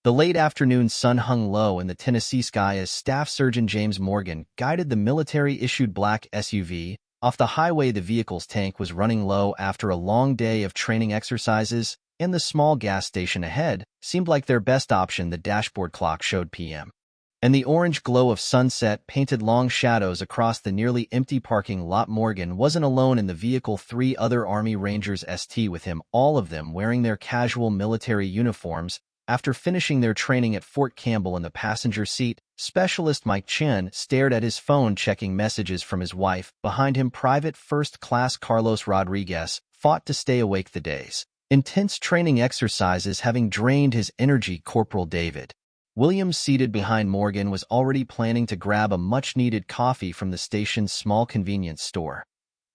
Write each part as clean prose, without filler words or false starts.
The late afternoon sun hung low in the Tennessee sky as Staff Surgeon James Morgan guided the military-issued black SUV. Off the highway, the vehicle's tank was running low after a long day of training exercises, and the small gas station ahead seemed like their best option. The dashboard clock showed p.m. and the orange glow of sunset painted long shadows across the nearly empty parking lot. Morgan wasn't alone in the vehicle. 3 other Army Rangers st with him, all of them wearing their casual military uniforms. After finishing their training at Fort Campbell in the passenger seat, Specialist Mike Chen stared at his phone checking messages from his wife. Behind him, Private First Class Carlos Rodriguez fought to stay awake, the day's intense training exercises having drained his energy. Corporal David Williams, seated behind Morgan, was already planning to grab a much-needed coffee from the station's small convenience store.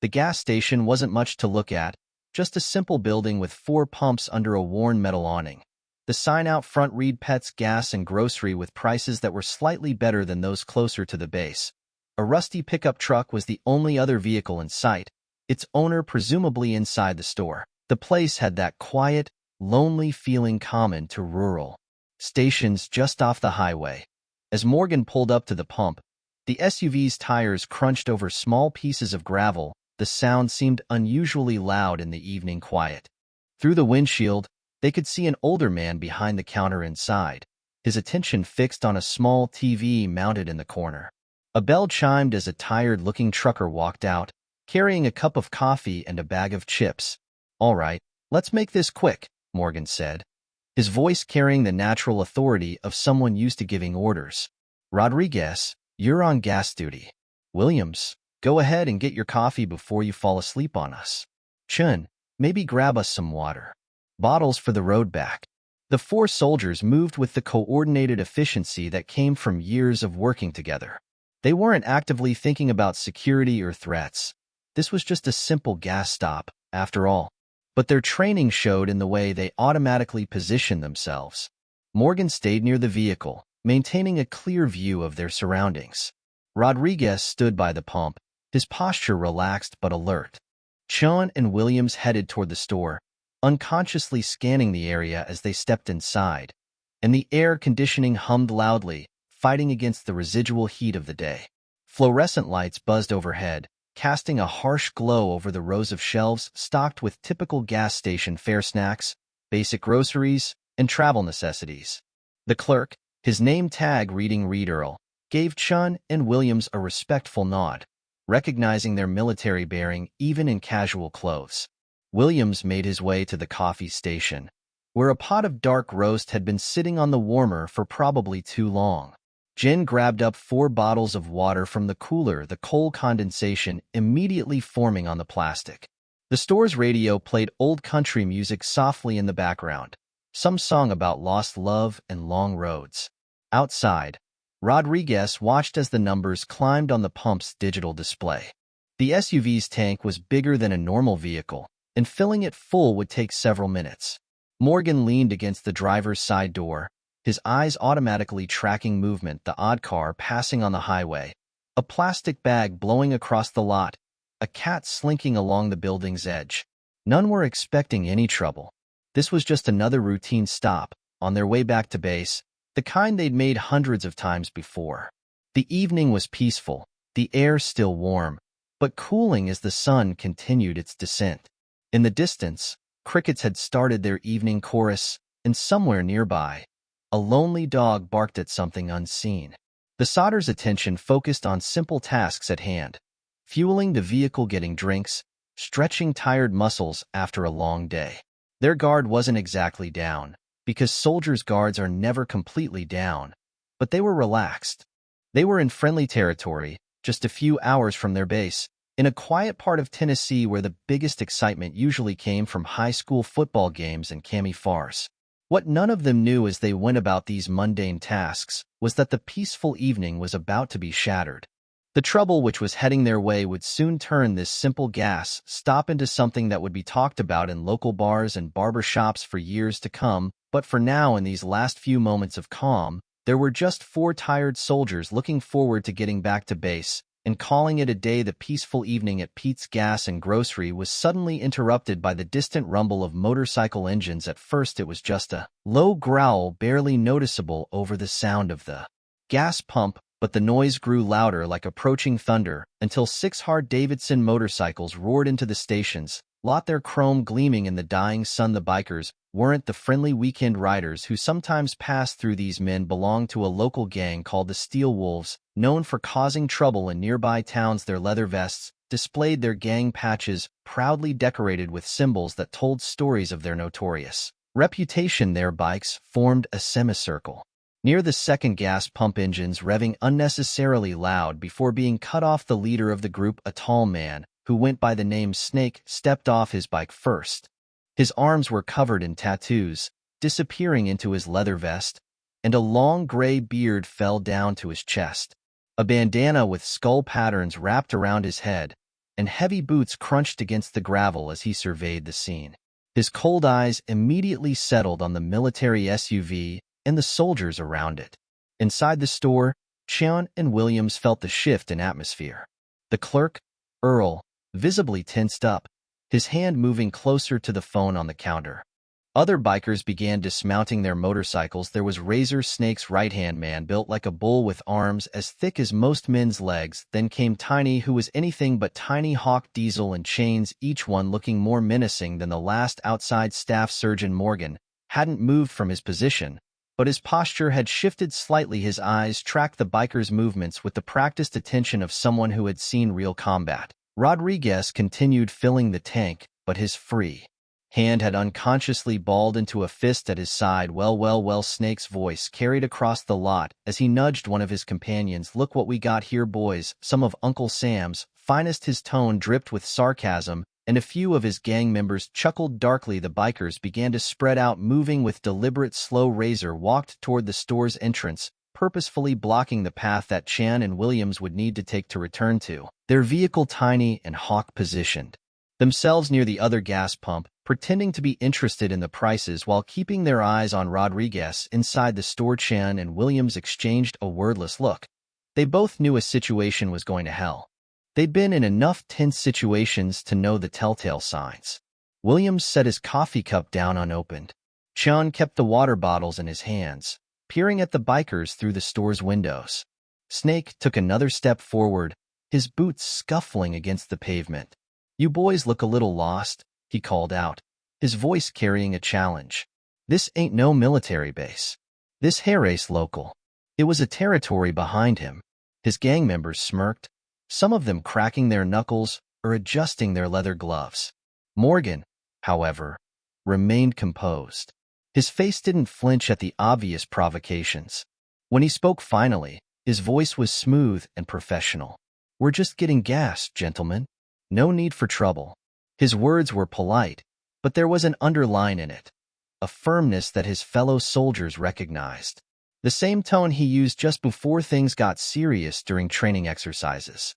The gas station wasn't much to look at, just a simple building with 4 pumps under a worn metal awning. The sign out front read Pets, Gas, and Grocery, with prices that were slightly better than those closer to the base. A rusty pickup truck was the only other vehicle in sight, its owner presumably inside the store. The place had that quiet, lonely feeling common to rural stations just off the highway. As Morgan pulled up to the pump, the SUV's tires crunched over small pieces of gravel. The sound seemed unusually loud in the evening quiet. Through the windshield, they could see an older man behind the counter inside, his attention fixed on a small TV mounted in the corner. A bell chimed as a tired-looking trucker walked out, carrying a cup of coffee and a bag of chips. "All right, let's make this quick," Morgan said, his voice carrying the natural authority of someone used to giving orders. "Rodriguez, you're on gas duty. Williams, go ahead and get your coffee before you fall asleep on us. Chun, maybe grab us some water. Bottles for the road back." The 4 soldiers moved with the coordinated efficiency that came from years of working together. They weren't actively thinking about security or threats. This was just a simple gas stop, after all. But their training showed in the way they automatically positioned themselves. Morgan stayed near the vehicle, maintaining a clear view of their surroundings. Rodriguez stood by the pump, his posture relaxed but alert. Chun and Williams headed toward the store, unconsciously scanning the area as they stepped inside, and the air conditioning hummed loudly, fighting against the residual heat of the day. Fluorescent lights buzzed overhead, casting a harsh glow over the rows of shelves stocked with typical gas station fare snacks, basic groceries, and travel necessities. The clerk, his name tag reading Reed Earl, gave Chun and Williams a respectful nod, recognizing their military bearing even in casual clothes. Williams made his way to the coffee station, where a pot of dark roast had been sitting on the warmer for probably too long. Jen grabbed up 4 bottles of water from the cooler, the cold condensation immediately forming on the plastic. The store's radio played old country music softly in the background, some song about lost love and long roads. Outside, Rodriguez watched as the numbers climbed on the pump's digital display. The SUV's tank was bigger than a normal vehicle, and filling it full would take several minutes. Morgan leaned against the driver's side door, his eyes automatically tracking movement, the odd car passing on the highway, a plastic bag blowing across the lot, a cat slinking along the building's edge. None were expecting any trouble. This was just another routine stop, on their way back to base, the kind they'd made hundreds of times before. The evening was peaceful, the air still warm, but cooling as the sun continued its descent. In the distance, crickets had started their evening chorus, and somewhere nearby, a lonely dog barked at something unseen. The Sodders' attention focused on simple tasks at hand, fueling the vehicle, getting drinks, stretching tired muscles after a long day. Their guard wasn't exactly down, because soldiers' guards are never completely down, but they were relaxed. They were in friendly territory, just a few hours from their base, in a quiet part of Tennessee where the biggest excitement usually came from high school football games and campy fars. What none of them knew as they went about these mundane tasks was that the peaceful evening was about to be shattered. The trouble which was heading their way would soon turn this simple gas stop into something that would be talked about in local bars and barber shops for years to come. But for now, in these last few moments of calm, there were just 4 tired soldiers looking forward to getting back to base, and calling it a day. The peaceful evening at Pete's Gas and Grocery was suddenly interrupted by the distant rumble of motorcycle engines. At first it was just a low growl barely noticeable over the sound of the gas pump, but the noise grew louder like approaching thunder until 6 Harley-Davidson motorcycles roared into the stations, their chrome gleaming in the dying sun. The bikers weren't the friendly weekend riders who sometimes passed through. These men belonged to a local gang called the Steel Wolves, known for causing trouble in nearby towns. Their leather vests displayed their gang patches, proudly decorated with symbols that told stories of their notorious reputation. Their bikes formed a semicircle near the second gas pump, engines revving unnecessarily loud before being cut off. The leader of the group, a tall man who went by the name Snake, stepped off his bike first. His arms were covered in tattoos, disappearing into his leather vest, and a long gray beard fell down to his chest. A bandana with skull patterns wrapped around his head, and heavy boots crunched against the gravel as he surveyed the scene. His cold eyes immediately settled on the military SUV and the soldiers around it. Inside the store, Cheon and Williams felt the shift in atmosphere. The clerk, Earl, visibly tensed up, his hand moving closer to the phone on the counter. Other bikers began dismounting their motorcycles. There was Razor Snake's right-hand man, built like a bull with arms as thick as most men's legs. Then came Tiny, who was anything but tiny. Hawk, Diesel, and Chains, each one looking more menacing than the last. Outside, Staff Surgeon Morgan hadn't moved from his position, but his posture had shifted slightly. His eyes tracked the bikers' movements with the practiced attention of someone who had seen real combat. Rodriguez continued filling the tank, but his free hand had unconsciously balled into a fist at his side. Well, Snake's voice carried across the lot as he nudged one of his companions. Look what we got here, boys, some of Uncle Sam's finest. His tone dripped with sarcasm, and a few of his gang members chuckled darkly. The bikers began to spread out, moving with deliberate slow. Razor walked toward the store's entrance, purposefully blocking the path that Chan and Williams would need to take to return to their vehicle. Tiny and Hawk positioned themselves near the other gas pump, pretending to be interested in the prices while keeping their eyes on Rodriguez. Inside the store, Chan and Williams exchanged a wordless look. They both knew a situation was going to hell. They'd been in enough tense situations to know the telltale signs. Williams set his coffee cup down unopened. Chan kept the water bottles in his hands, peering at the bikers through the store's windows. Snake took another step forward, his boots scuffling against the pavement. You boys look a little lost, he called out, his voice carrying a challenge. This ain't no military base. This hair race local. It was a territory behind him. His gang members smirked, some of them cracking their knuckles or adjusting their leather gloves. Morgan, however, remained composed. His face didn't flinch at the obvious provocations. When he spoke finally, his voice was smooth and professional. We're just getting gas, gentlemen. No need for trouble. His words were polite, but there was an underline in it, a firmness that his fellow soldiers recognized. The same tone he used just before things got serious during training exercises.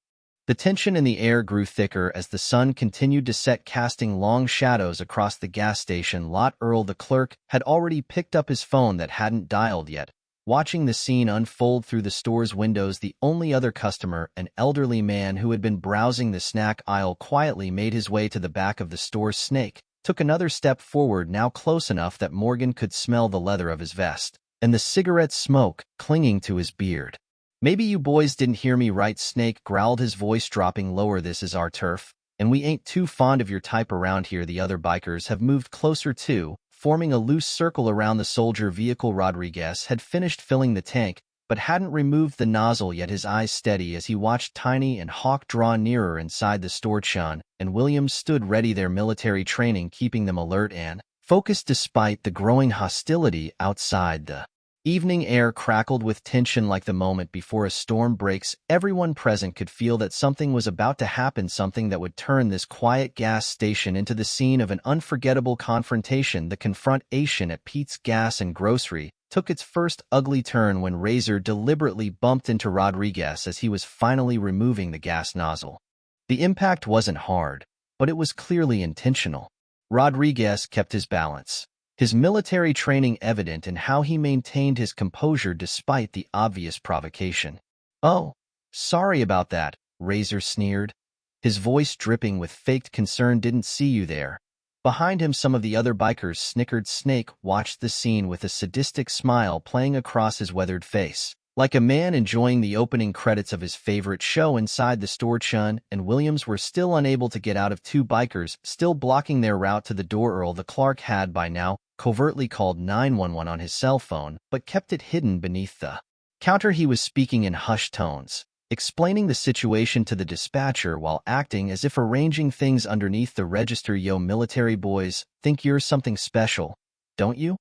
The tension in the air grew thicker as the sun continued to set, casting long shadows across the gas station lot. Earl, the clerk, had already picked up his phone that hadn't dialed yet, watching the scene unfold through the store's windows. The only other customer, an elderly man who had been browsing the snack aisle, quietly made his way to the back of the store. Snake took another step forward, now close enough that Morgan could smell the leather of his vest and the cigarette smoke clinging to his beard. Maybe you boys didn't hear me right, Snake growled, his voice dropping lower. This is our turf, and we ain't too fond of your type around here. The other bikers have moved closer too, forming a loose circle around the soldier vehicle. Rodriguez had finished filling the tank, but hadn't removed the nozzle yet, his eyes steady as he watched Tiny and Hawk draw nearer inside the store. Chan and Williams stood ready, their military training keeping them alert and focused despite the growing hostility outside. The evening air crackled with tension like the moment before a storm breaks. Everyone present could feel that something was about to happen, something that would turn this quiet gas station into the scene of an unforgettable confrontation. The confrontation at Pete's Gas and Grocery took its first ugly turn when Razor deliberately bumped into Rodriguez as he was finally removing the gas nozzle. The impact wasn't hard, but it was clearly intentional. Rodriguez kept his balance, his military training evident in how he maintained his composure despite the obvious provocation. Oh, sorry about that, Razor sneered. His voice dripping with faked concern. Didn't see you there. Behind him, some of the other bikers snickered. Snake watched the scene with a sadistic smile playing across his weathered face. Like a man enjoying the opening credits of his favorite show inside the store. Chun and Williams were still unable to get out of two bikers, still blocking their route to the door. Earl the Clark had by now covertly called 911 on his cell phone, but kept it hidden beneath the counter. He was speaking in hushed tones, explaining the situation to the dispatcher while acting as if arranging things underneath the register. Yo, military boys, think you're something special, don't you?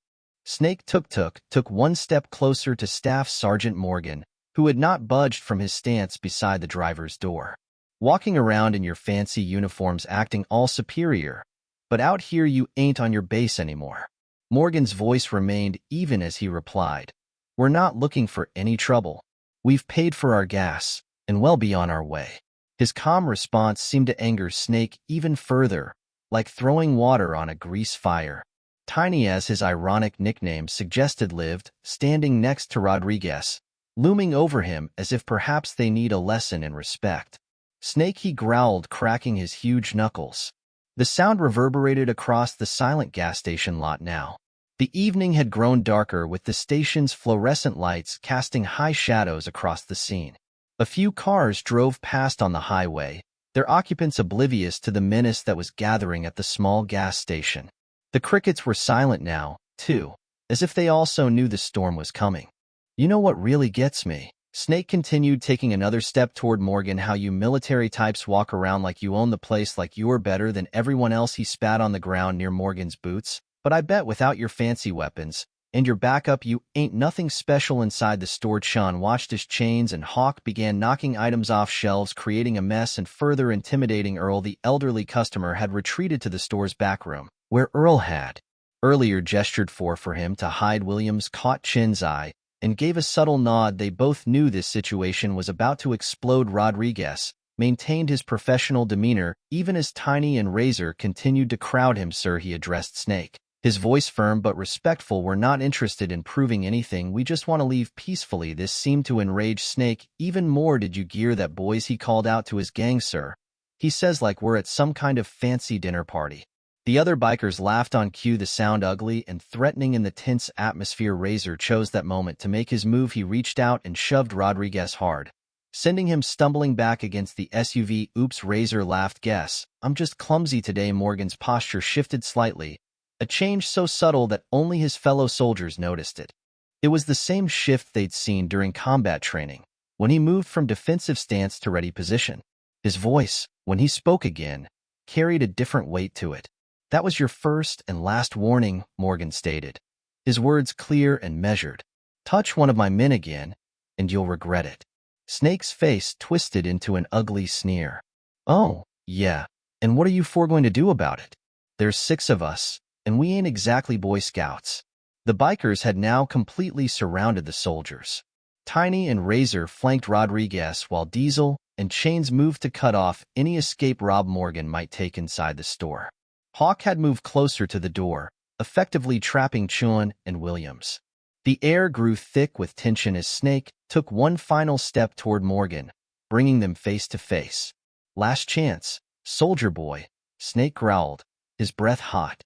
Snake took one step closer to Staff Sergeant Morgan, who had not budged from his stance beside the driver's door. Walking around in your fancy uniforms acting all superior, but out here you ain't on your base anymore. Morgan's voice remained even as he replied, "We're not looking for any trouble. We've paid for our gas, and well be on our way." His calm response seemed to anger Snake even further, like throwing water on a grease fire. Tiny, as his ironic nickname suggested, lived, standing next to Rodriguez, looming over him as if perhaps they need a lesson in respect. "Snake," he growled, cracking his huge knuckles. The sound reverberated across the silent gas station lot now. The evening had grown darker, with the station's fluorescent lights casting high shadows across the scene. A few cars drove past on the highway, their occupants oblivious to the menace that was gathering at the small gas station. The crickets were silent now, too, as if they also knew the storm was coming. "You know what really gets me?" Snake continued, taking another step toward Morgan. "How you military types walk around like you own the place, like you're better than everyone else." He spat on the ground near Morgan's boots. "But I bet without your fancy weapons and your backup, you ain't nothing special." Inside the store, Chun watched as Chains and Hawk began knocking items off shelves, creating a mess and further intimidating Earl. The elderly customer had retreated to the store's back room, where Earl had earlier gestured for him to hide. Williams caught Chin's eye and gave a subtle nod. They both knew this situation was about to explode. Rodriguez maintained his professional demeanor, even as Tiny and Razor continued to crowd him. "Sir," he addressed Snake, his voice firm but respectful, "we're not interested in proving anything. We just want to leave peacefully." This seemed to enrage Snake even more. "Did you gear that, boys?" he called out to his gang. "Sir," he says, like we're at some kind of fancy dinner party. The other bikers laughed on cue, the sound ugly and threatening in the tense atmosphere. Razor chose that moment to make his move. He reached out and shoved Rodriguez hard, sending him stumbling back against the SUV. "Oops," Razor laughed. "Guess I'm just clumsy today." Morgan's posture shifted slightly, a change so subtle that only his fellow soldiers noticed it. It was the same shift they'd seen during combat training, when he moved from defensive stance to ready position. His voice, when he spoke again, carried a different weight to it. "That was your first and last warning," Morgan stated, his words clear and measured. "Touch one of my men again, and you'll regret it." Snake's face twisted into an ugly sneer. "Oh, yeah, and what are you four going to do about it? There's 6 of us, and we ain't exactly Boy Scouts." The bikers had now completely surrounded the soldiers. Tiny and Razor flanked Rodriguez, while Diesel and Chains moved to cut off any escape Rob Morgan might take inside the store. Hawk had moved closer to the door, effectively trapping Chun and Williams. The air grew thick with tension as Snake took one final step toward Morgan, bringing them face to face. "Last chance, soldier boy," Snake growled, his breath hot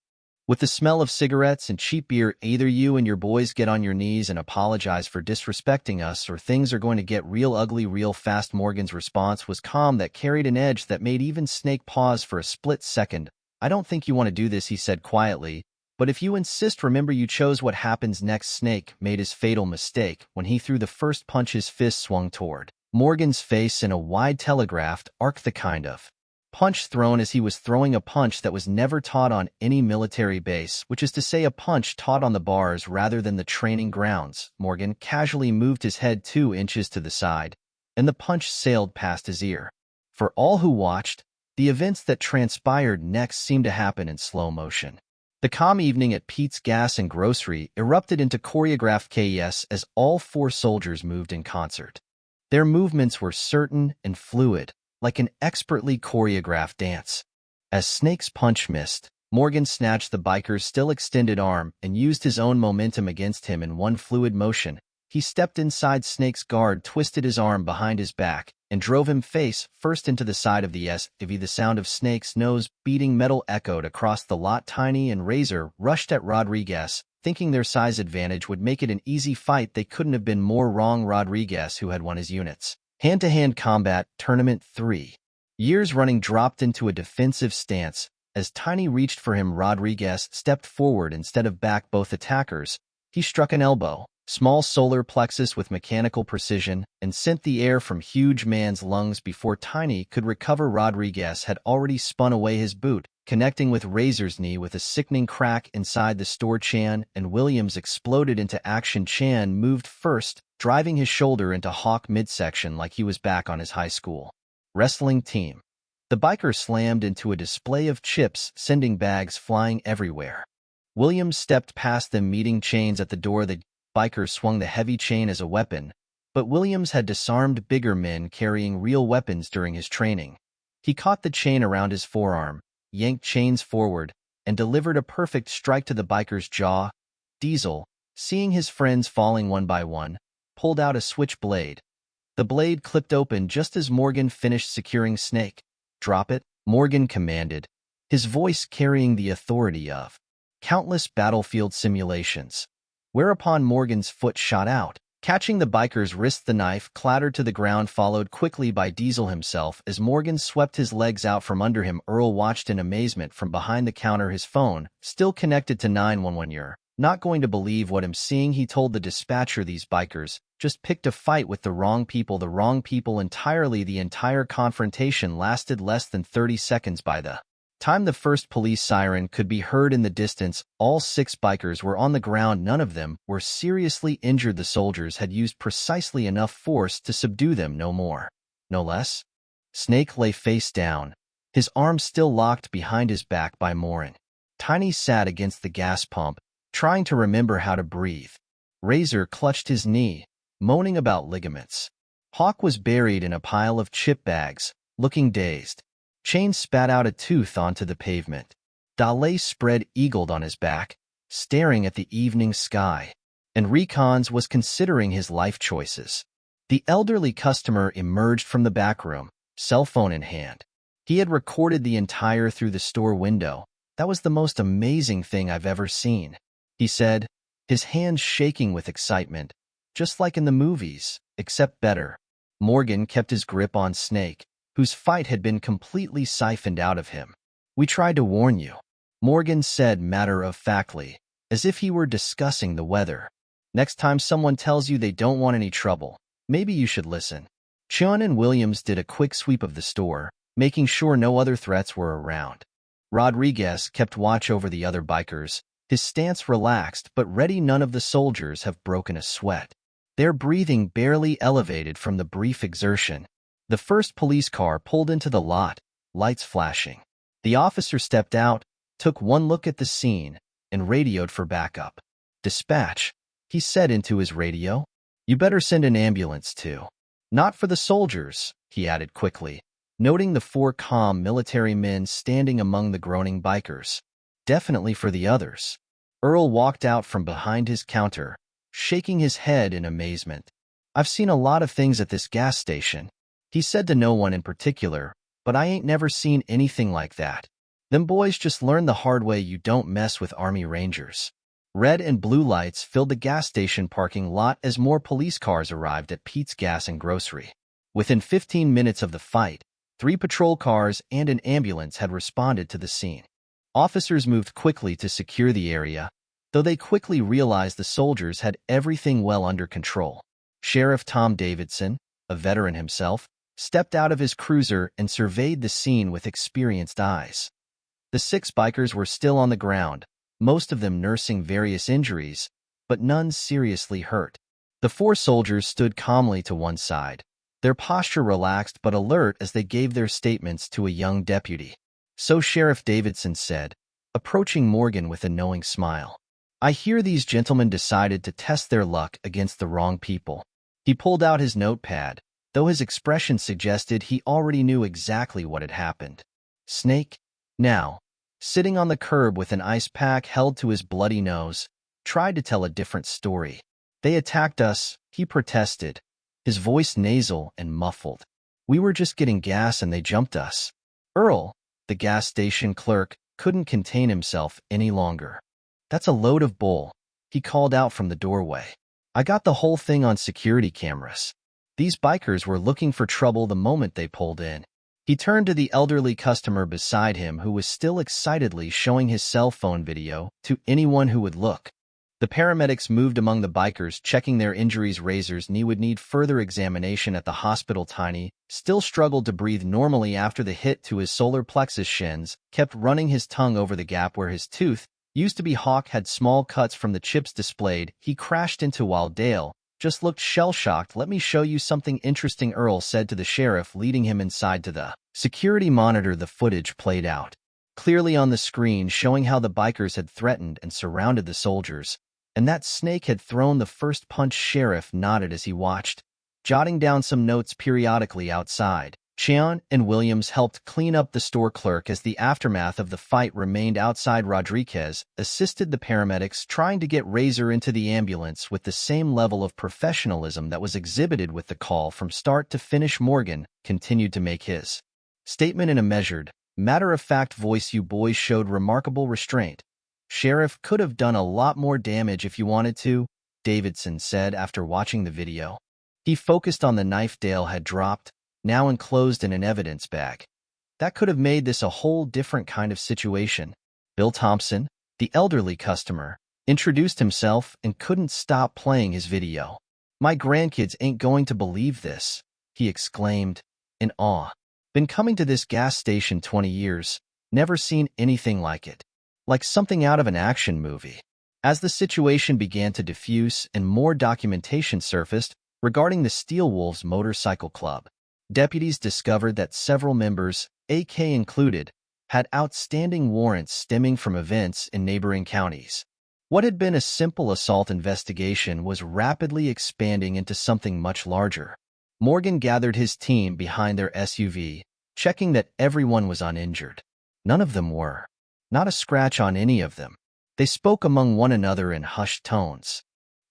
with the smell of cigarettes and cheap beer. "Either you and your boys get on your knees and apologize for disrespecting us, or things are going to get real ugly real fast." Morgan's response was calm, that carried an edge that made even Snake pause for a split second. "I don't think you want to do this," he said quietly, "but if you insist, remember you chose what happens next." Snake made his fatal mistake when he threw the first punch. His fist swung toward Morgan's face in a wide telegraphed arc, the kind of punch thrown as he was throwing a punch that was never taught on any military base, which is to say a punch taught on the bars rather than the training grounds. Morgan casually moved his head 2 inches to the side, and the punch sailed past his ear. For all who watched, the events that transpired next seemed to happen in slow motion. The calm evening at Pete's Gas and Grocery erupted into choreographed chaos as all 4 soldiers moved in concert. Their movements were certain and fluid, like an expertly choreographed dance. As Snake's punch missed, Morgan snatched the biker's still extended arm and used his own momentum against him in one fluid motion. He stepped inside Snake's guard, twisted his arm behind his back, and drove him face first into the side of the SUV. The sound of Snake's nose beating metal echoed across the lot. Tiny and Razor rushed at Rodriguez, thinking their size advantage would make it an easy fight. They couldn't have been more wrong. Rodriguez, who had won his units hand-to-hand combat tournament 3 years running, dropped into a defensive stance. As Tiny reached for him, Rodriguez stepped forward instead of back. Both attackers, he struck an elbow, small solar plexus with mechanical precision, and sent the air from huge man's lungs. Before Tiny could recover, Rodriguez had already spun away his boot, connecting with Razor's knee with a sickening crack inside the store. Chan and Williams exploded into action. Chan moved first, driving his shoulder into Hawk midsection like he was back on his high school wrestling team. The biker slammed into a display of chips, sending bags flying everywhere. Williams stepped past them, meeting chains at the door. The biker swung the heavy chain as a weapon, but Williams had disarmed bigger men carrying real weapons during his training. He caught the chain around his forearm, yanked chains forward, and delivered a perfect strike to the biker's jaw. Diesel, seeing his friends falling one by one, pulled out a switchblade. The blade clipped open just as Morgan finished securing Snake. "Drop it," Morgan commanded, his voice carrying the authority of countless battlefield simulations. Whereupon Morgan's foot shot out, catching the biker's wrist. The knife clattered to the ground, followed quickly by Diesel himself as Morgan swept his legs out from under him. Earl watched in amazement from behind the counter, his phone still connected to 911. "You're not going to believe what I'm seeing," he told the dispatcher. "These bikers just picked a fight with the wrong people entirely." The entire confrontation lasted less than 30 seconds. By the time the first police siren could be heard in the distance, all 6 bikers were on the ground. None of them were seriously injured. The soldiers had used precisely enough force to subdue them, no more, no less. Snake lay face down, his arms still locked behind his back by Morin. Tiny sat against the gas pump, trying to remember how to breathe. Razor clutched his knee, moaning about ligaments. Hawk was buried in a pile of chip bags, looking dazed. Chain spat out a tooth onto the pavement. Dale spread eagled on his back, staring at the evening sky. And Recons was considering his life choices. The elderly customer emerged from the back room, cell phone in hand. He had recorded the entire through the store window. "That was the most amazing thing I've ever seen," he said, his hands shaking with excitement. "Just like in the movies, except better." Morgan kept his grip on Snake, whose fight had been completely siphoned out of him. "We tried to warn you," Morgan said matter-of-factly, as if he were discussing the weather. "Next time someone tells you they don't want any trouble, maybe you should listen." Chun and Williams did a quick sweep of the store, making sure no other threats were around. Rodriguez kept watch over the other bikers, his stance relaxed but ready. None of the soldiers have broken a sweat. Their breathing barely elevated from the brief exertion. The first police car pulled into the lot, lights flashing. The officer stepped out, took one look at the scene, and radioed for backup. "Dispatch," he said into his radio. "You better send an ambulance too." "Not for the soldiers," he added quickly, noting the 4 calm military men standing among the groaning bikers. "Definitely for the others." Earl walked out from behind his counter, shaking his head in amazement. "I've seen a lot of things at this gas station," he said to no one in particular, "but I ain't never seen anything like that. Them boys just learned the hard way you don't mess with Army Rangers." Red and blue lights filled the gas station parking lot as more police cars arrived at Pete's Gas and Grocery. Within 15 minutes of the fight, 3 patrol cars and an ambulance had responded to the scene. Officers moved quickly to secure the area, though they quickly realized the soldiers had everything well under control. Sheriff Tom Davidson, a veteran himself, stepped out of his cruiser and surveyed the scene with experienced eyes. The 6 bikers were still on the ground, most of them nursing various injuries, but none seriously hurt. The 4 soldiers stood calmly to one side, their posture relaxed but alert as they gave their statements to a young deputy. "So," Sheriff Davidson said, approaching Morgan with a knowing smile, "I hear these gentlemen decided to test their luck against the wrong people." He pulled out his notepad, though his expression suggested he already knew exactly what had happened. Snake, now, sitting on the curb with an ice pack held to his bloody nose, tried to tell a different story. "They attacked us, he protested, his voice nasal and muffled. "We were just getting gas and they jumped us." Earl, the gas station clerk, couldn't contain himself any longer. "That's a load of bull," he called out from the doorway. "I got the whole thing on security cameras. These bikers were looking for trouble the moment they pulled in." He turned to the elderly customer beside him who was still excitedly showing his cell phone video to anyone who would look. The paramedics moved among the bikers, checking their injuries. Razor's knee would need further examination at the hospital. Tiny still struggled to breathe normally after the hit to his solar plexus. Shins kept running his tongue over the gap where his tooth used to be. Hawk had small cuts from the chips displayed. He crashed into while Dale just looked shell-shocked. "Let me show you something interesting," Earl said to the sheriff, leading him inside to the security monitor. The footage played out clearly on the screen, showing how the bikers had threatened and surrounded the soldiers, and that Snake had thrown the first punch. Sheriff nodded as he watched, jotting down some notes periodically outside. Cheon and Williams helped clean up the store clerk as the aftermath of the fight remained outside. Rodriguez assisted the paramedics, trying to get Razor into the ambulance with the same level of professionalism that was exhibited with the call from start to finish. Morgan continued to make his statement in a measured, matter-of-fact voice. "You boys showed remarkable restraint. Sheriff could have done a lot more damage if you wanted to," Davidson said after watching the video. He focused on the knife Dale had dropped, now enclosed in an evidence bag. "That could have made this a whole different kind of situation." Bill Thompson, the elderly customer, introduced himself and couldn't stop playing his video. "My grandkids ain't going to believe this," he exclaimed, in awe. "Been coming to this gas station 20 years, never seen anything like it. Like something out of an action movie." As the situation began to diffuse and more documentation surfaced regarding the Steel Wolves Motorcycle Club, deputies discovered that several members, AK included, had outstanding warrants stemming from events in neighboring counties. What had been a simple assault investigation was rapidly expanding into something much larger. Morgan gathered his team behind their SUV, checking that everyone was uninjured. None of them were. Not a scratch on any of them. They spoke among one another in hushed tones,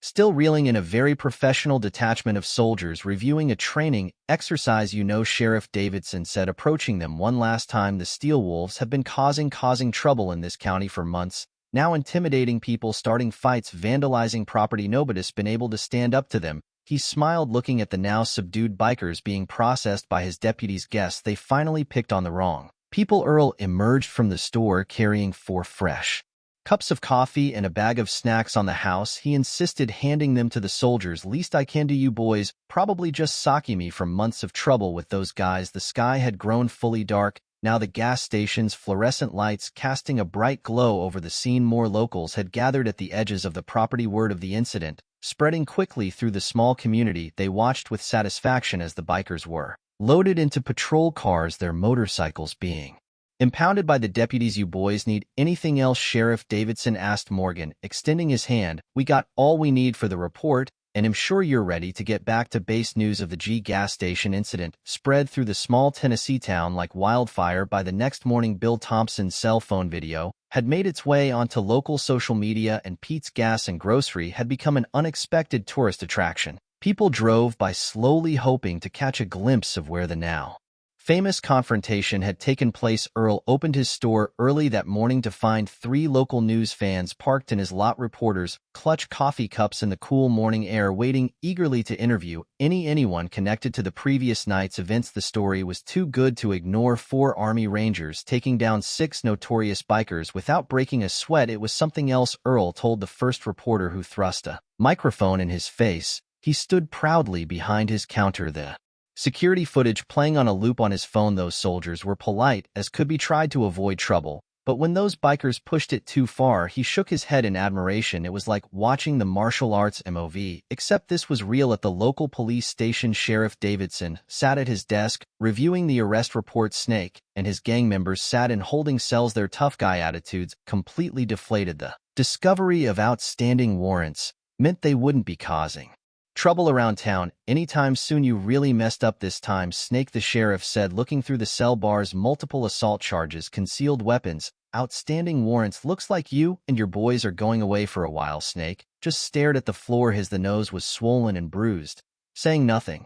still reeling in a very professional detachment of soldiers reviewing a training exercise. Sheriff Davidson said, approaching them one last time. "The Steel Wolves have been causing trouble in this county for months, now intimidating people, starting fights, vandalizing property. Nobody's been able to stand up to them." He smiled, looking at the now subdued bikers being processed by his deputies. "Guess they finally picked on the wrong people." Earl emerged from the store carrying 4 fresh cups of coffee and a bag of snacks on the house. He insisted, handing them to the soldiers. "Least I can do, you boys probably just sake me from months of trouble with those guys." The sky had grown fully dark, now the gas station's fluorescent lights casting a bright glow over the scene. More locals had gathered at the edges of the property. Word of the incident spreading quickly through the small community. They watched with satisfaction as the bikers were loaded into patrol cars, their motorcycles being impounded by the deputies. "You boys need anything else?" Sheriff Davidson asked Morgan, extending his hand. "We got all we need for the report, and I'm sure you're ready to get back to base." News of the gas station incident spread through the small Tennessee town like wildfire. By the next morning, Bill Thompson's cell phone video had made its way onto local social media, and Pete's Gas and Grocery had become an unexpected tourist attraction. People drove by slowly, hoping to catch a glimpse of where the now famous confrontation had taken place. Earl opened his store early that morning to find 3 local news fans parked in his lot. Reporters clutched coffee cups in the cool morning air, waiting eagerly to interview anyone connected to the previous night's events. The story was too good to ignore. 4 Army Rangers taking down 6 notorious bikers without breaking a sweat. It was something else, Earl told the first reporter, who thrust a microphone in his face. He stood proudly behind his counter, the security footage playing on a loop on his phone. Those soldiers were polite as could be, tried to avoid trouble, but when those bikers pushed it too far, he shook his head in admiration. It was like watching the martial arts movie, except this was real. At the local police station, Sheriff Davidson sat at his desk, reviewing the arrest report. Snake and his gang members sat in holding cells, their tough guy attitudes completely deflated. The discovery of outstanding warrants meant they wouldn't be causing trouble around town anytime soon. "You really messed up this time, Snake," the sheriff said, looking through the cell bars. "Multiple assault charges, concealed weapons, outstanding warrants. Looks like you and your boys are going away for a while, Snake." just stared at the floor as the nose was swollen and bruised, saying nothing.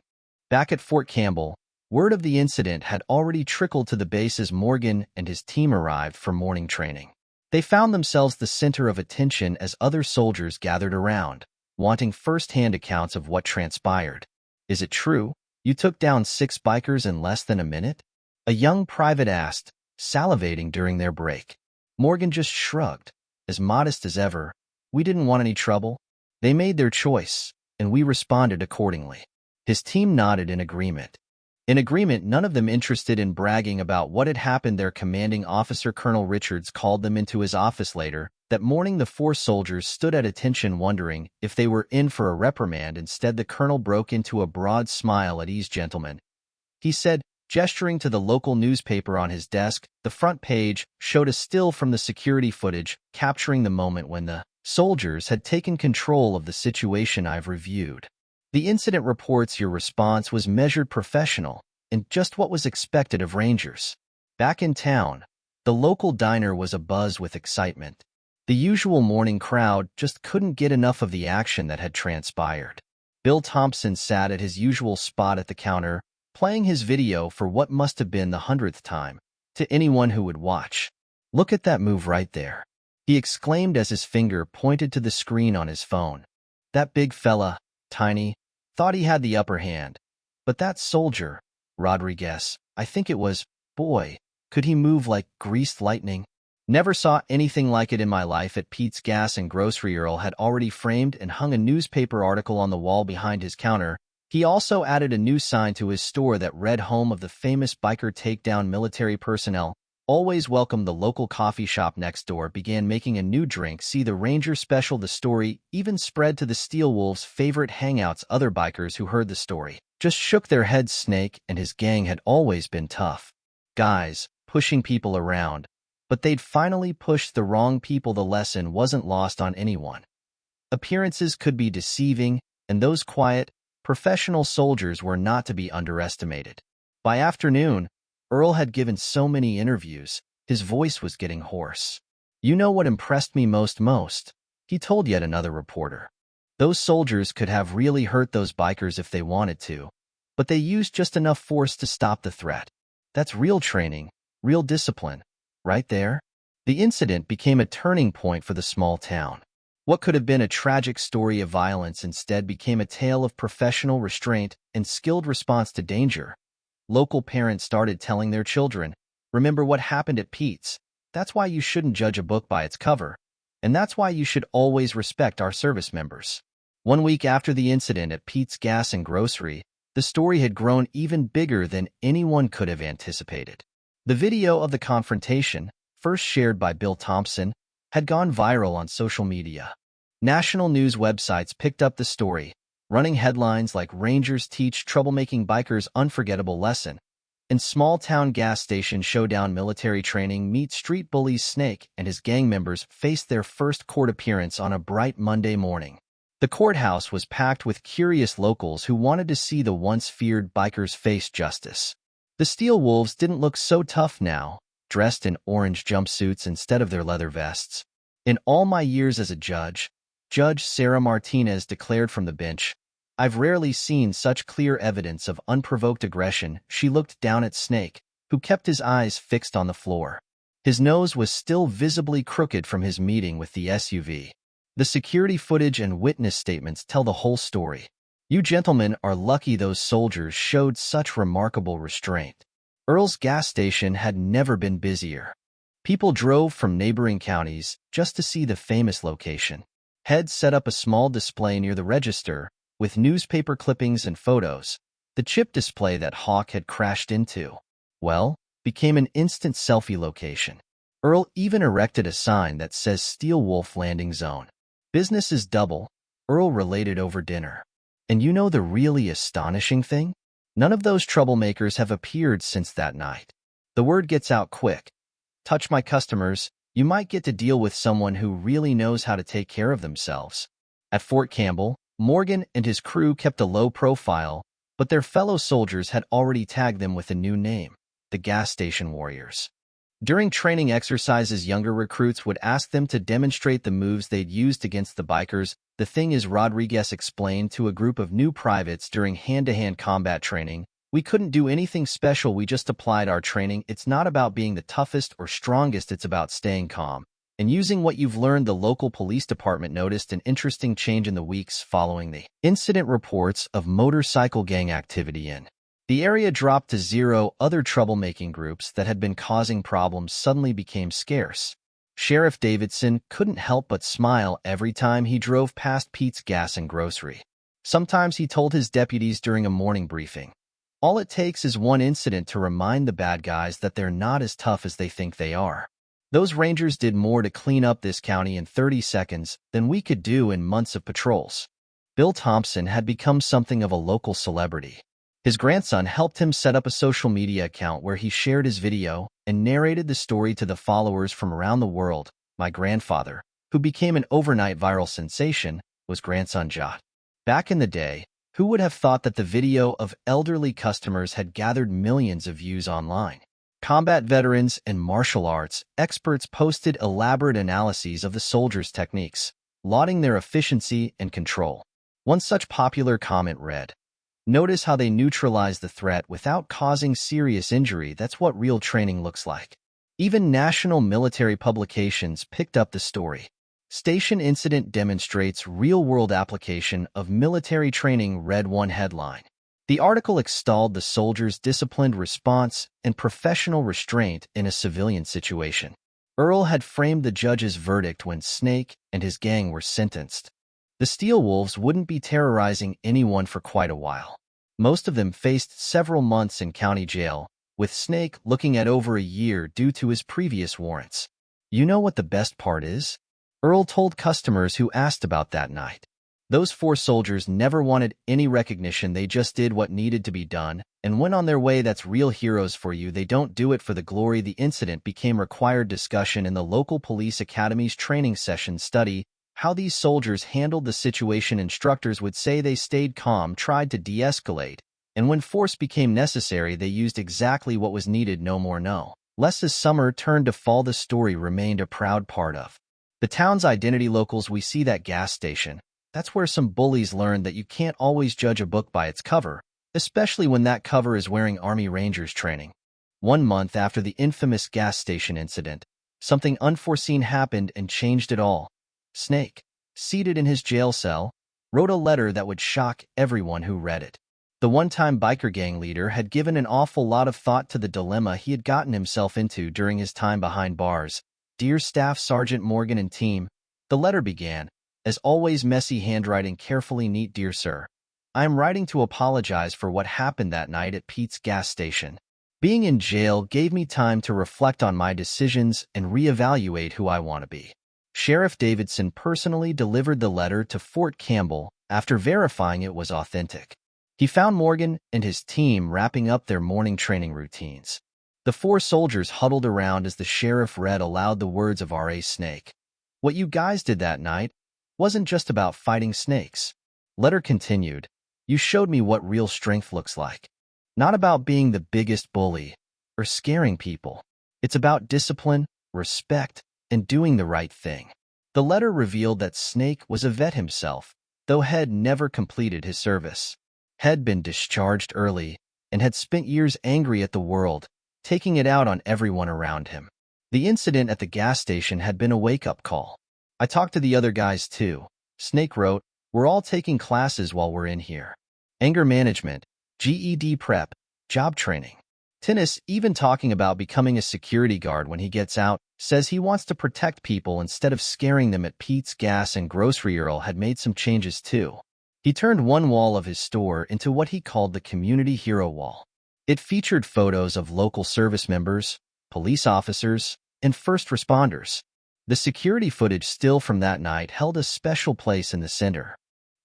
Back at Fort Campbell, word of the incident had already trickled to the base as Morgan and his team arrived for morning training. They found themselves the center of attention as other soldiers gathered around, wanting first-hand accounts of what transpired. "Is it true? You took down 6 bikers in less than a minute?" a young private asked, salivating during their break. Morgan just shrugged, as modest as ever. "We didn't want any trouble. They made their choice, and we responded accordingly." His team nodded in agreement. None of them interested in bragging about what had happened. Their commanding officer, Colonel Richards, called them into his office later. That morning, the 4 soldiers stood at attention, wondering if they were in for a reprimand. Instead, the colonel broke into a broad smile. "At ease, gentlemen," he said, gesturing to the local newspaper on his desk. The front page showed a still from the security footage, capturing the moment when the soldiers had taken control of the situation. "I've reviewed the incident reports. Your response was measured, professional, and just what was expected of Rangers." Back in town, the local diner was abuzz with excitement. The usual morning crowd just couldn't get enough of the action that had transpired. Bill Thompson sat at his usual spot at the counter, playing his video for what must have been the 100th time. To anyone who would watch, "Look at that move right there," he exclaimed as his finger pointed to the screen on his phone. "That big fella, tiny, thought he had the upper hand. But that soldier, Rodriguez, I think it was, boy, could he move like greased lightning. Never saw anything like it in my life." At Pete's Gas and Grocery, Earl had already framed and hung a newspaper article on the wall behind his counter. He also added a new sign to his store that read, "Home of the famous biker takedown. Military personnel always welcome." The local coffee shop next door began making a new drink, "See the Ranger Special." The story even spread to the Steel Wolves' favorite hangouts. Other bikers who heard the story just shook their heads. Snake and his gang had always been tough guys, pushing people around, but they'd finally pushed the wrong people. The lesson wasn't lost on anyone. Appearances could be deceiving, and those quiet, professional soldiers were not to be underestimated. By afternoon, Earl had given so many interviews, his voice was getting hoarse. "You know what impressed me most," he told yet another reporter. "Those soldiers could have really hurt those bikers if they wanted to, but they used just enough force to stop the threat. That's real training, real discipline, right there." The incident became a turning point for the small town. What could have been a tragic story of violence instead became a tale of professional restraint and skilled response to danger. Local parents started telling their children, "Remember what happened at Pete's. That's why you shouldn't judge a book by its cover. And that's why you should always respect our service members." 1 week after the incident at Pete's Gas and Grocery, the story had grown even bigger than anyone could have anticipated. The video of the confrontation, first shared by Bill Thompson, had gone viral on social media. National news websites picked up the story, running headlines like "Rangers Teach Troublemaking Bikers Unforgettable Lesson," and "Small-Town Gas Station Showdown. Military Training Meets Street Bullies." Snake and his gang members faced their first court appearance on a bright Monday morning. The courthouse was packed with curious locals who wanted to see the once-feared bikers face justice. The Steel Wolves didn't look so tough now, dressed in orange jumpsuits instead of their leather vests. "In all my years as a judge," Judge Sarah Martinez declared from the bench, "I've rarely seen such clear evidence of unprovoked aggression." She looked down at Snake, who kept his eyes fixed on the floor. His nose was still visibly crooked from his meeting with the SUV. The security footage and witness statements tell the whole story. "You gentlemen are lucky those soldiers showed such remarkable restraint." Earl's gas station had never been busier. People drove from neighboring counties just to see the famous location. Head set up a small display near the register with newspaper clippings and photos. The chip display that Hawk had crashed into, well, became an instant selfie location. Earl even erected a sign that says "Steel Wolf Landing Zone." Business is double, Earl related over dinner. And you know the really astonishing thing? None of those troublemakers have appeared since that night. The word gets out quick. "Touch my customers, you might get to deal with someone who really knows how to take care of themselves." At Fort Campbell, Morgan and his crew kept a low profile, but their fellow soldiers had already tagged them with a new name, the Gas Station Warriors. During training exercises, younger recruits would ask them to demonstrate the moves they'd used against the bikers. The thing is, Rodriguez explained to a group of new privates during hand-to-hand combat training, we couldn't do anything special, we just applied our training. It's not about being the toughest or strongest, it's about staying calm and using what you've learned. The local police department noticed an interesting change in the weeks following the incident. Reports of motorcycle gang activity in the area dropped to zero. Other troublemaking groups that had been causing problems suddenly became scarce. Sheriff Davidson couldn't help but smile every time he drove past Pete's Gas and Grocery. Sometimes he told his deputies during a morning briefing, all it takes is one incident to remind the bad guys that they're not as tough as they think they are. Those rangers did more to clean up this county in 30 seconds than we could do in months of patrols. Bill Thompson had become something of a local celebrity. His grandson helped him set up a social media account where he shared his video and narrated the story to the followers from around the world. My grandfather, who became an overnight viral sensation, was grandson Jot. Back in the day, who would have thought that the video of elderly customers had gathered millions of views online? Combat veterans and martial arts experts posted elaborate analyses of the soldiers' techniques, lauding their efficiency and control. One such popular comment read, notice how they neutralize the threat without causing serious injury. That's what real training looks like. Even national military publications picked up the story. Station incident demonstrates real-world application of military training, read one headline. The article extolled the soldiers' disciplined response and professional restraint in a civilian situation. Earl had framed the judge's verdict when Snake and his gang were sentenced. The Steel Wolves wouldn't be terrorizing anyone for quite a while. Most of them faced several months in county jail, with Snake looking at over a year due to his previous warrants. You know what the best part is? Earl told customers who asked about that night. Those 4 soldiers never wanted any recognition, they just did what needed to be done and went on their way. That's real heroes for you. They don't do it for the glory. The incident became required discussion in the local police academy's training session. Study how these soldiers handled the situation. Instructors would say they stayed calm, tried to de-escalate, and when force became necessary, they used exactly what was needed, no more, no less. As summer turned to fall, the story remained a proud part of the town's identity. Locals, we see that gas station. That's where some bullies learned that you can't always judge a book by its cover, especially when that cover is wearing Army Rangers training. 1 month after the infamous gas station incident, something unforeseen happened and changed it all. Snake, seated in his jail cell, wrote a letter that would shock everyone who read it. The one-time biker gang leader had given an awful lot of thought to the dilemma he had gotten himself into during his time behind bars. Dear Staff Sergeant Morgan and team, the letter began, as always, messy handwriting, carefully neat. Dear Sir, I am writing to apologize for what happened that night at Pete's gas station. Being in jail gave me time to reflect on my decisions and reevaluate who I want to be. Sheriff Davidson personally delivered the letter to Fort Campbell after verifying it was authentic. He found Morgan and his team wrapping up their morning training routines. The 4 soldiers huddled around as the sheriff read aloud the words of R.A. Snake. What you guys did that night wasn't just about fighting snakes. Letter continued, you showed me what real strength looks like. Not about being the biggest bully or scaring people. It's about discipline, respect, and doing the right thing. The letter revealed that Snake was a vet himself, though had never completed his service. Had been discharged early and had spent years angry at the world, taking it out on everyone around him. The incident at the gas station had been a wake-up call. I talked to the other guys too. Snake wrote, we're all taking classes while we're in here. Anger management, GED prep, job training. Tennis, even talking about becoming a security guard when he gets out, says he wants to protect people instead of scaring them. At Pete's Gas and Grocery, Earl had made some changes too. He turned one wall of his store into what he called the Community Hero Wall. It featured photos of local service members, police officers, and first responders. The security footage still from that night held a special place in the center.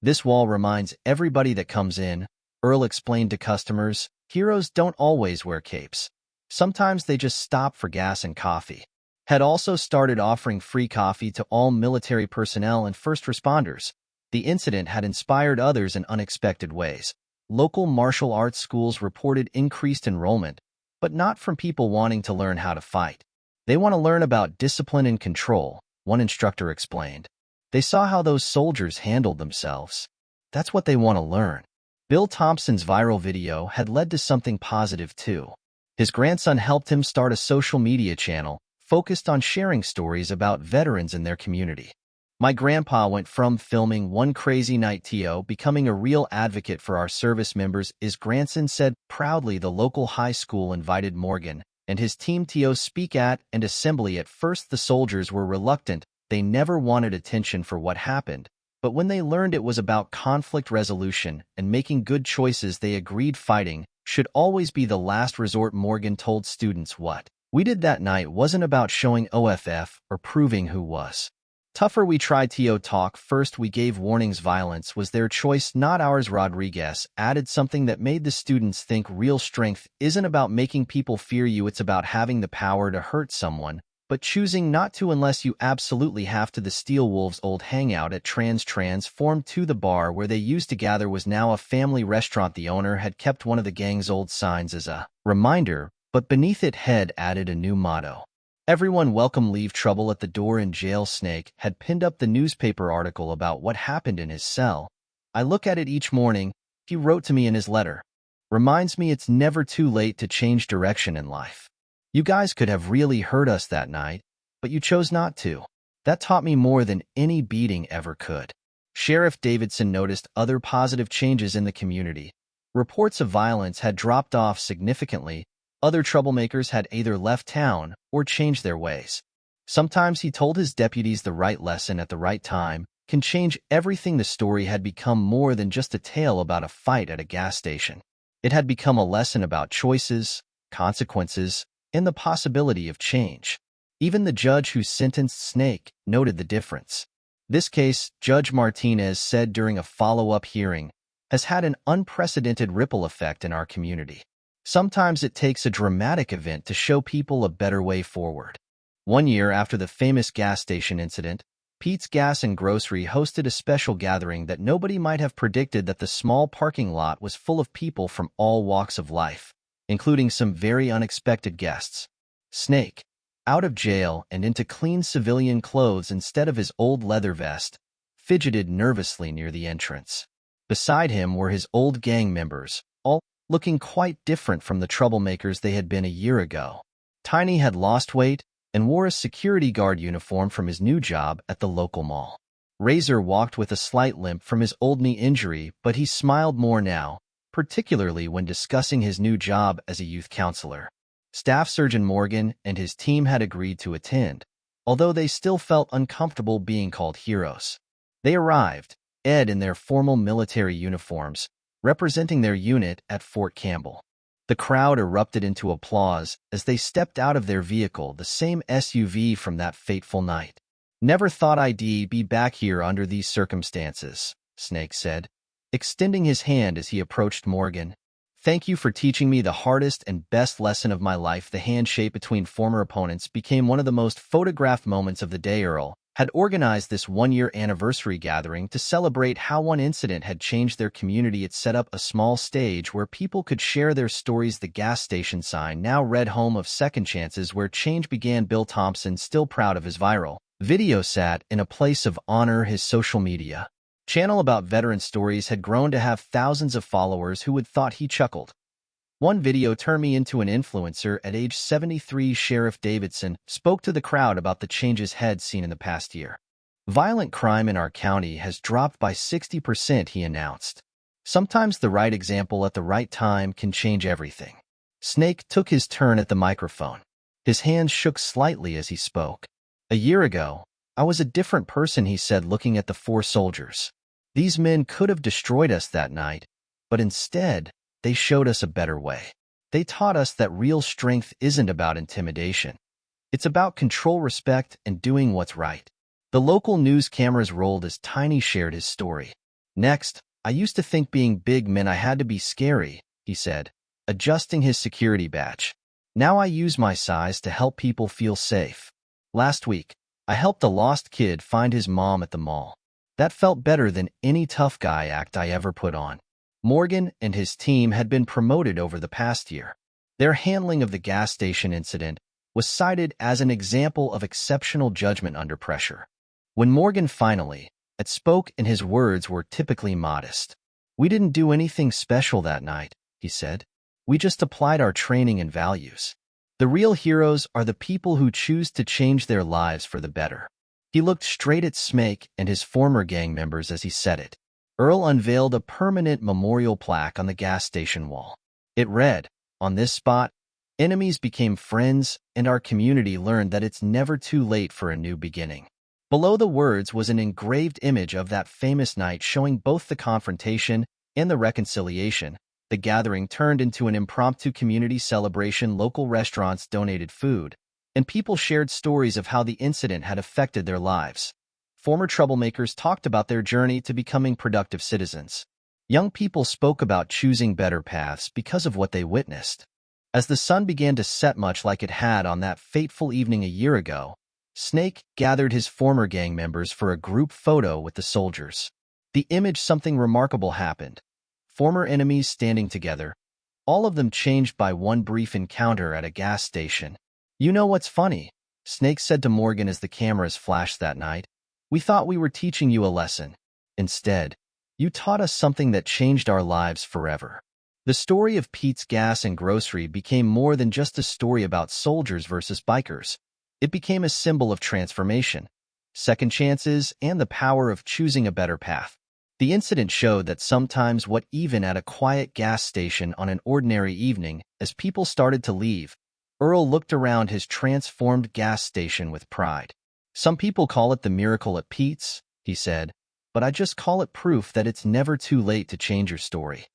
This wall reminds everybody that comes in, Earl explained to customers, heroes don't always wear capes. Sometimes they just stop for gas and coffee. Had also started offering free coffee to all military personnel and first responders. The incident had inspired others in unexpected ways. Local martial arts schools reported increased enrollment, but not from people wanting to learn how to fight. They want to learn about discipline and control, one instructor explained. They saw how those soldiers handled themselves. That's what they want to learn. Bill Thompson's viral video had led to something positive too. His grandson helped him start a social media channel focused on sharing stories about veterans in their community. My grandpa went from filming one crazy night to becoming a real advocate for our service members, his grandson said proudly. The local high school invited Morgan and his team to speak at an assembly. At first the soldiers were reluctant. They never wanted attention for what happened. But when they learned it was about conflict resolution and making good choices, they agreed. Fighting should always be the last resort, Morgan told students. What we did that night wasn't about showing off or proving who was tougher. We tried to talk first. We gave warnings. Violence was their choice, not ours. Rodriguez added something that made the students think. Real strength isn't about making people fear you. It's about having the power to hurt someone, but choosing not to unless you absolutely have to. The Steel Wolves' old hangout at transformed to the bar where they used to gather was now a family restaurant. The owner had kept one of the gang's old signs as a reminder, but beneath it had added a new motto: everyone welcome, leave trouble at the door. In jail, Snake had pinned up the newspaper article about what happened in his cell. I look at it each morning, he wrote to me in his letter. Reminds me it's never too late to change direction in life. You guys could have really hurt us that night, but you chose not to. That taught me more than any beating ever could. Sheriff Davidson noticed other positive changes in the community. Reports of violence had dropped off significantly. Other troublemakers had either left town or changed their ways. Sometimes he told his deputies the right lesson at the right time can change everything. The story had become more than just a tale about a fight at a gas station. It had become a lesson about choices, consequences, and the possibility of change. Even the judge who sentenced Snake noted the difference. This case, Judge Martinez said during a follow-up hearing, has had an unprecedented ripple effect in our community. Sometimes it takes a dramatic event to show people a better way forward. 1 year after the famous gas station incident, Pete's Gas and Grocery hosted a special gathering that nobody might have predicted. That the small parking lot was full of people from all walks of life, including some very unexpected guests. Snake, out of jail and into clean civilian clothes instead of his old leather vest, fidgeted nervously near the entrance. Beside him were his old gang members, all looking quite different from the troublemakers they had been a year ago. Tiny had lost weight and wore a security guard uniform from his new job at the local mall. Razor walked with a slight limp from his old knee injury, but he smiled more now, particularly when discussing his new job as a youth counselor. Staff Surgeon Morgan and his team had agreed to attend, although they still felt uncomfortable being called heroes. They arrived, in their formal military uniforms, representing their unit at Fort Campbell. The crowd erupted into applause as they stepped out of their vehicle, the same SUV from that fateful night. Never thought I'd be back here under these circumstances, Snake said, extending his hand as he approached Morgan. Thank you for teaching me the hardest and best lesson of my life. The handshake between former opponents became one of the most photographed moments of the day. Earl had organized this one-year anniversary gathering to celebrate how one incident had changed their community. It set up a small stage where people could share their stories. The gas station sign now read "Home of Second Chances, where change began." Bill Thompson, still proud of his viral video, sat in a place of honor. His social media channel about veteran stories had grown to have thousands of followers. Who would thought? He chuckled. One video turned me into an influencer at age 73. Sheriff Davidson spoke to the crowd about the changes he'd seen in the past year. Violent crime in our county has dropped by 60%, he announced. Sometimes the right example at the right time can change everything. Snake took his turn at the microphone. His hands shook slightly as he spoke. A year ago, I was a different person, he said, looking at the 4 soldiers. These men could have destroyed us that night, but instead, they showed us a better way. They taught us that real strength isn't about intimidation. It's about control, respect, and doing what's right. The local news cameras rolled as Tiny shared his story. Next, I used to think being big meant I had to be scary, he said, adjusting his security badge. Now I use my size to help people feel safe. Last week, I helped a lost kid find his mom at the mall. That felt better than any tough guy act I ever put on. Morgan and his team had been promoted over the past year. Their handling of the gas station incident was cited as an example of exceptional judgment under pressure. When Morgan finally spoke and his words were typically modest. "We didn't do anything special that night," he said. "We just applied our training and values. The real heroes are the people who choose to change their lives for the better." He looked straight at Snake and his former gang members as he said it. Earl unveiled a permanent memorial plaque on the gas station wall. It read, "On this spot, enemies became friends, and our community learned that it's never too late for a new beginning." Below the words was an engraved image of that famous night showing both the confrontation and the reconciliation. The gathering turned into an impromptu community celebration. Local restaurants donated food, and people shared stories of how the incident had affected their lives. Former troublemakers talked about their journey to becoming productive citizens. Young people spoke about choosing better paths because of what they witnessed. As the sun began to set much like it had on that fateful evening a year ago, Snake gathered his former gang members for a group photo with the soldiers. The image something remarkable happened. Former enemies standing together, all of them changed by one brief encounter at a gas station. "You know what's funny?" Snake said to Morgan as the cameras flashed that night. "We thought we were teaching you a lesson. Instead, you taught us something that changed our lives forever." The story of Pete's Gas and Grocery became more than just a story about soldiers versus bikers. It became a symbol of transformation, second chances, and the power of choosing a better path. The incident showed that sometimes even at a quiet gas station on an ordinary evening, as people started to leave, Earl looked around his transformed gas station with pride. "Some people call it the miracle at Pete's," he said, "but I just call it proof that it's never too late to change your story."